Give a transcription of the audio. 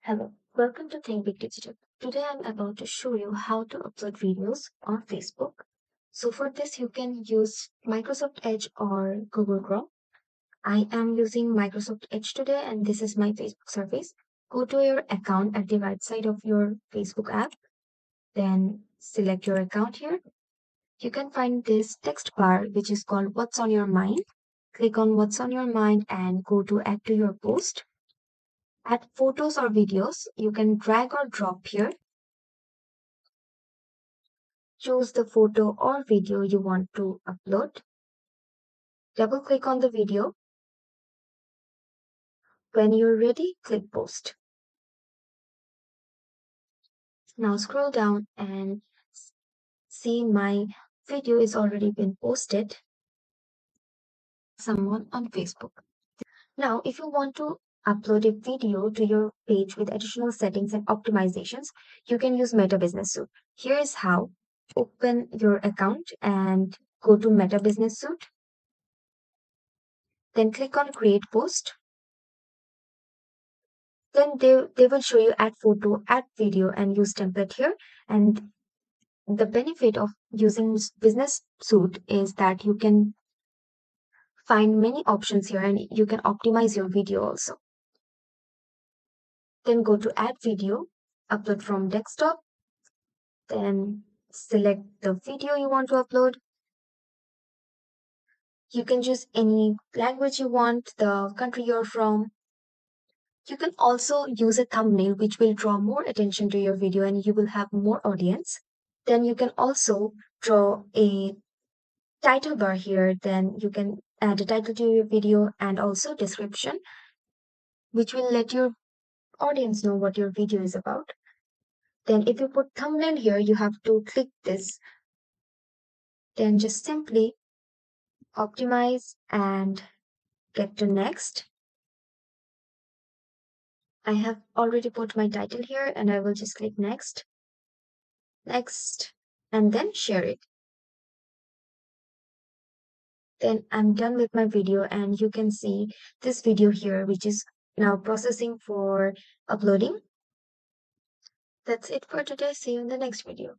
Hello, welcome to Think Big Digital. Today I'm about to show you how to upload videos on Facebook. So for this you can use Microsoft Edge or Google Chrome. I am using Microsoft Edge today and this is my Facebook surface. Go to your account at the right side of your Facebook app, then select your account here. You can find this text bar which is called What's on Your Mind. Click on What's on Your Mind and go to Add to Your Post. Add photos or videos. You can drag or drop here. Choose the photo or video you want to upload. Double click on the video. When you're ready, click post. Now scroll down and see my video is already been posted someone on Facebook. Now, if you want to upload a video to your page with additional settings and optimizations, you can use Meta Business Suite. Here is how. Open your account and go to Meta Business Suite. Then click on Create Post. Then they will show you add photo, add video, and use template here. And the benefit of using Business Suite is that you can find many options here and you can optimize your video also. Then go to add video, upload from desktop, then select the video you want to upload. You can choose any language you want, the country you're from. You can also use a thumbnail which will draw more attention to your video and you will have more audience. Then you can also draw a title bar here. Then you can add a title to your video and also description, which will let your audience know what your video is about. Then if you put thumbnail here, you have to click this. Then just simply optimize and get to next. I have already put my title here and I will just click next, and then share it. Then I'm done with my video and you can see this video here, which is now processing for uploading. That's it for today. See you in the next video.